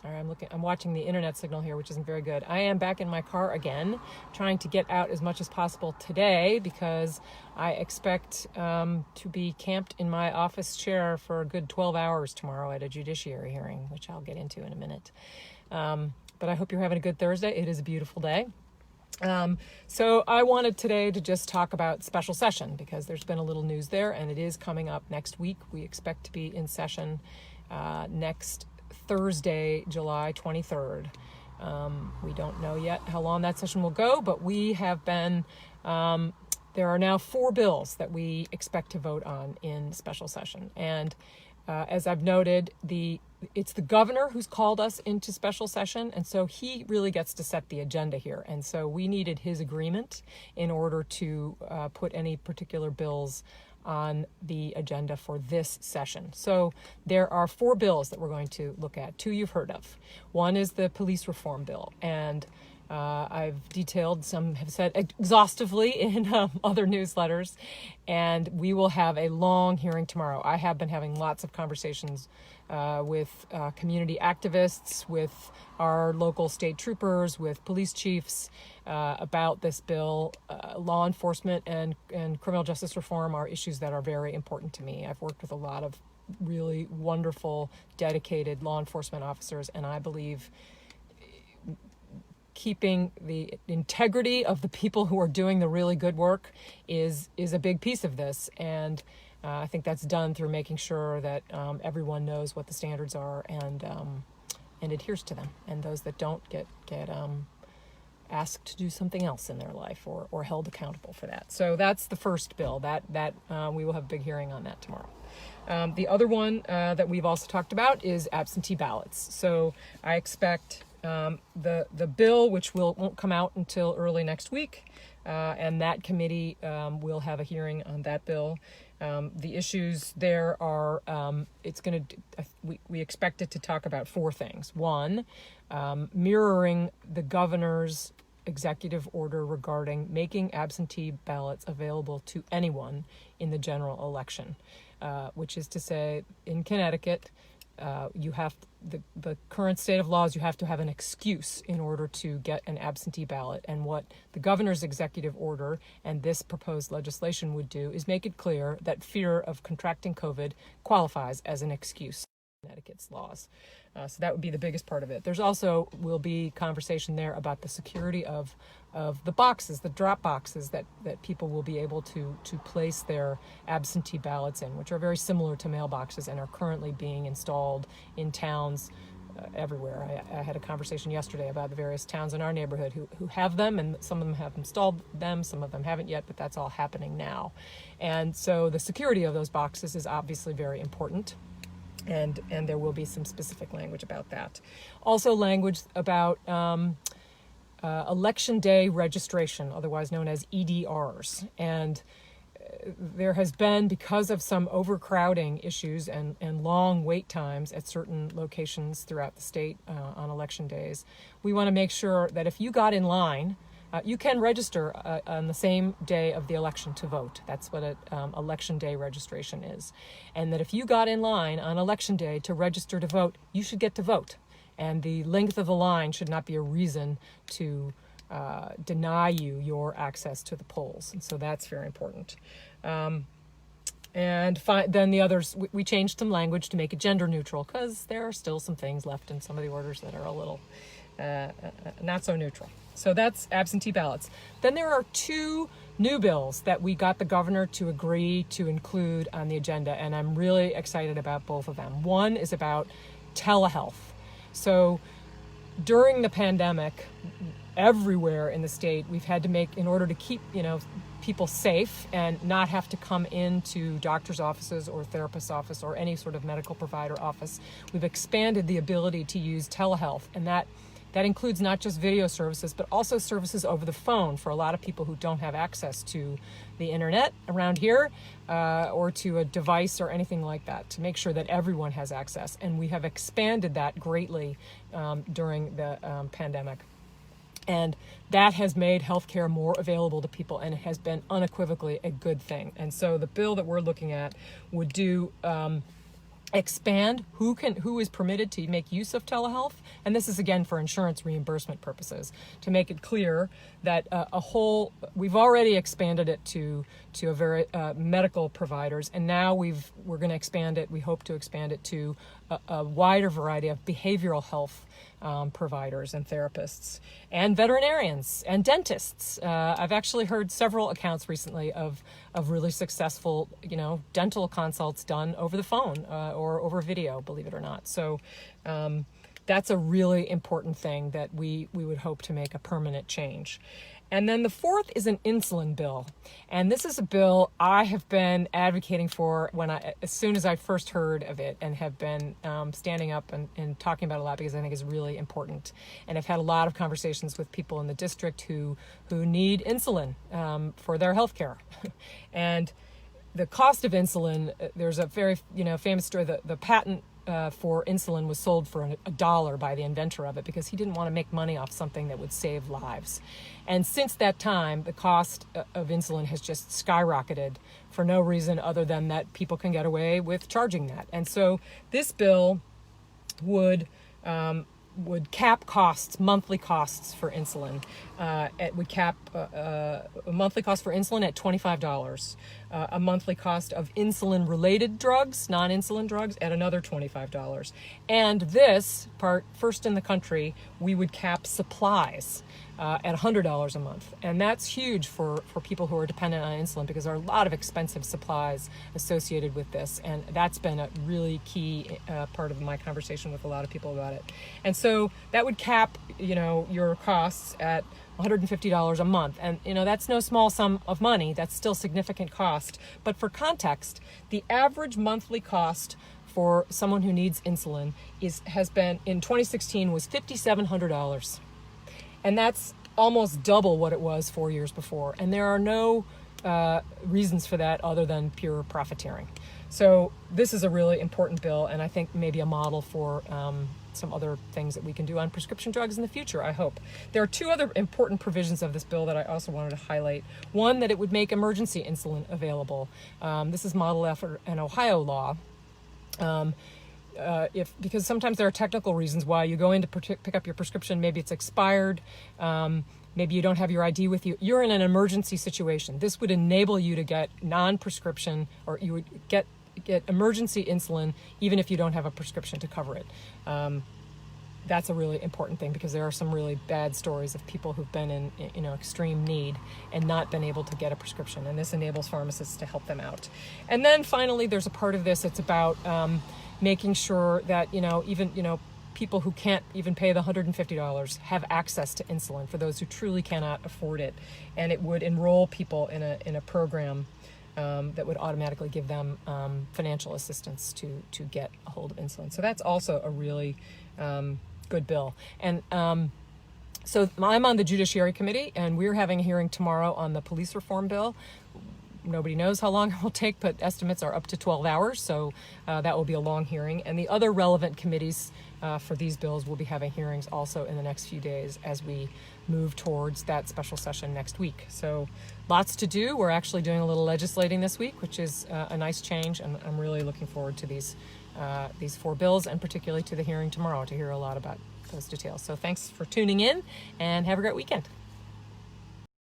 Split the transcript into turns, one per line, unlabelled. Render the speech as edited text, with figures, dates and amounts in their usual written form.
Sorry, I'm watching the internet signal here, which isn't very good. I am back in my car again, trying to get out as much as possible today because I expect to be camped in my office chair for a good 12 hours tomorrow at a judiciary hearing, which I'll get into in a minute. But I hope you're having a good Thursday. It is a beautiful day. So I wanted today to just talk about special session because there's been a little news there, and it is coming up next week. We expect to be in session next Thursday, July 23rd. We don't know yet how long that session will go, but we have been, there are now 4 bills that we expect to vote on in special session. And as I've noted, it's the governor who's called us into special session, and so he really gets to set the agenda here. And so we needed his agreement in order to put any particular bills on the agenda for this session. So there are 4 bills that we're going to look at. 2 you've heard of. One is the police reform bill, and I've detailed, some have said exhaustively in other newsletters, and we will have a long hearing tomorrow. I have been having lots of conversations with community activists, with our local state troopers, with police chiefs about this bill. Law enforcement and criminal justice reform are issues that are very important to me. I've worked with a lot of really wonderful, dedicated law enforcement officers, and I believe keeping the integrity of the people who are doing the really good work is a big piece of this. And I think that's done through making sure that everyone knows what the standards are and adheres to them. And those that don't get asked to do something else in their life or held accountable for that. So that's the first bill. That we will have a big hearing on that tomorrow. The other one that we've also talked about is absentee ballots. So I expect the bill, which won't come out until early next week, and that committee will have a hearing on that bill. The issues there are, we expect it to talk about 4 things. 1, mirroring the governor's executive order regarding making absentee ballots available to anyone in the general election, which is to say, in Connecticut, you have the current state of laws, you have to have an excuse in order to get an absentee ballot. And what the governor's executive order and this proposed legislation would do is make it clear that fear of contracting COVID qualifies as an excuse in Connecticut's laws. So that would be the biggest part of it. There's also will be conversation there about the security of the boxes, the drop boxes that people will be able to place their absentee ballots in, which are very similar to mailboxes and are currently being installed in towns everywhere. I had a conversation yesterday about the various towns in our neighborhood who have them, and some of them have installed them, some of them haven't yet, but that's all happening now. And so the security of those boxes is obviously very important. And there will be some specific language about that. Also language about election day registration, otherwise known as EDRs. And there has been, because of some overcrowding issues and long wait times at certain locations throughout the state on election days, we want to make sure that if you got in line, you can register on the same day of the election to vote. That's what election day registration is. And that if you got in line on election day to register to vote, you should get to vote. And the length of the line should not be a reason to deny you your access to the polls. And so that's very important. Then the others, we changed some language to make it gender neutral because there are still some things left in some of the orders that are a little not so neutral. So that's absentee ballots. Then there are 2 new bills that we got the governor to agree to include on the agenda, and I'm really excited about both of them. One is about telehealth. So during the pandemic, everywhere in the state, we've had to make, in order to keep, people safe and not have to come into doctor's offices or therapist's office or any sort of medical provider office, we've expanded the ability to use telehealth, and that includes not just video services, but also services over the phone for a lot of people who don't have access to the internet around here or to a device or anything like that, to make sure that everyone has access. And we have expanded that greatly during the pandemic. And that has made healthcare more available to people, and it has been unequivocally a good thing. And so the bill that we're looking at would do expand who is permitted to make use of telehealth, and this is again for insurance reimbursement purposes, to make it clear that we've already expanded it to a very medical providers, and now we're going to expand it. We hope to expand it to a wider variety of behavioral health providers and therapists and veterinarians and dentists. I've actually heard several accounts recently of really successful, dental consults done over the phone or over video, believe it or not. So that's a really important thing that we would hope to make a permanent change. And then the fourth is an insulin bill. And this is a bill I have been advocating for as soon as I first heard of it, and have been standing up and talking about it a lot because I think it's really important. And I've had a lot of conversations with people in the district who need insulin for their health care. And the cost of insulin, there's a very famous story, the patent for insulin was sold for $1 by the inventor of it because he didn't want to make money off something that would save lives. And since that time, the cost of insulin has just skyrocketed for no reason other than that people can get away with charging that. And so this bill would cap monthly costs for insulin. It would cap a monthly cost for insulin at $25, a monthly cost of insulin-related drugs, non-insulin drugs, at another $25. And this part, first in the country, we would cap supplies at $100 a month. And that's huge for people who are dependent on insulin, because there are a lot of expensive supplies associated with this. And that's been a really key part of my conversation with a lot of people about it. And so that would cap, your costs at $150 a month. And, that's no small sum of money. That's still significant cost. But for context, the average monthly cost for someone who needs insulin has been, in 2016, was $5,700. And that's almost double what it was 4 years before. And there are no reasons for that other than pure profiteering. So this is a really important bill, and I think maybe a model for some other things that we can do on prescription drugs in the future, I hope. There are two other important provisions of this bill that I also wanted to highlight. One, that it would make emergency insulin available. This is modeled after an Ohio law. Because sometimes there are technical reasons why you go in to pick up your prescription. Maybe it's expired. Maybe you don't have your ID with you. You're in an emergency situation. This would enable you to get non-prescription, or you would get emergency insulin even if you don't have a prescription to cover it. That's a really important thing, because there are some really bad stories of people who've been in extreme need and not been able to get a prescription, and this enables pharmacists to help them out. And then finally, there's a part of this that's about making sure that even people who can't even pay the $150 have access to insulin, for those who truly cannot afford it. And it would enroll people in a program that would automatically give them financial assistance to get a hold of insulin. So that's also a really good bill. And so I'm on the Judiciary Committee, and we're having a hearing tomorrow on the police reform bill. Nobody knows how long it will take, but estimates are up to 12 hours, so that will be a long hearing. And the other relevant committees for these bills will be having hearings also in the next few days as we move towards that special session next week. So lots to do. We're actually doing a little legislating this week, which is a nice change, and I'm really looking forward to these four bills, and particularly to the hearing tomorrow to hear a lot about those details. So thanks for tuning in, and have a great weekend.